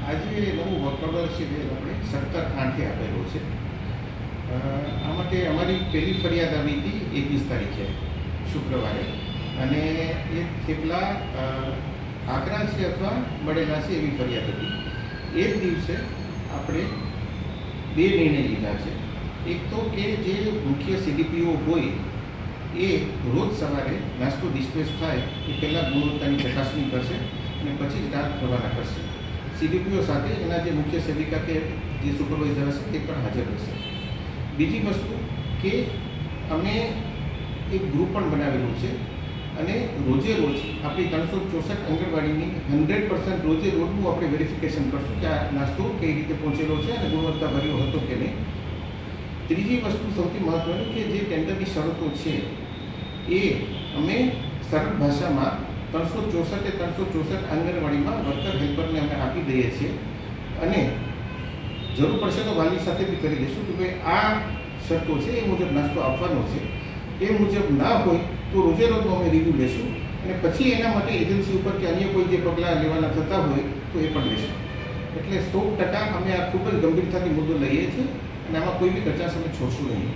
આજે નવું work order છે જે આપણે 17/8 આપેલો છે. આ માટે અમારી પહેલી ફરિયાદ આવી હતી 21 તારીખે શુક્રવારે, અને એ થેપલા આકરા છે અથવા બળેલા છે એવી ફરિયાદ હતી. એ જ દિવસે આપણે બે નિર્ણય લીધા છે. એક તો કે જે મુખ્ય સીડીપીઓ હોય એ રોજ સવારે નાસ્તો ડિસ્પેચ થાય એ પહેલાં ગુણવત્તાની ચકાસણી કરશે અને પછી જ રાત રવાના કરશે. સીડીપીઓ સાથે એના જે મુખ્ય સેવિકા કે જે સુપરવાઇઝર હશે તે પણ હાજર રહેશે. બીજી વસ્તુ કે અમે એક ગ્રુપ પણ બનાવેલું છે અને રોજે રોજ આપણી 364 આંગણવાડીની 100% રોજે રોજનું આપણે વેરિફિકેશન કરશું કે આ નાસ્તો કઈ રીતે પહોંચેલો છે અને ગુણવત્તાભર્યો હતો કે નહીં. ત્રીજી વસ્તુ સૌથી મહત્ત્વની કે જે ટેન્ડરની શરતો છે એ અમે સરળ ભાષામાં 364 આંગણવાડીમાં વર્કર હેલ્પરને અમે આપી દઈએ છીએ, અને જરૂર પડશે તો વાલી સાથે બી કરી દઈશું કે ભાઈ આ શરતો છે એ મુજબ નાસ્તો આપવાનો છે. એ મુજબ ના હોય તો રોજે રોજનો અમે રિવ્યૂ લેશું અને પછી એના માટે એજન્સી ઉપર કે અન્ય કોઈ જે પગલાં લેવાના થતા હોય તો એ પણ લેશું. એટલે 100% અમે આ ખૂબ જ ગંભીરતાથી મુદ્દો લઈએ છીએ અને આમાં કોઈ બી કચાશ અમે છોડશું નહીં.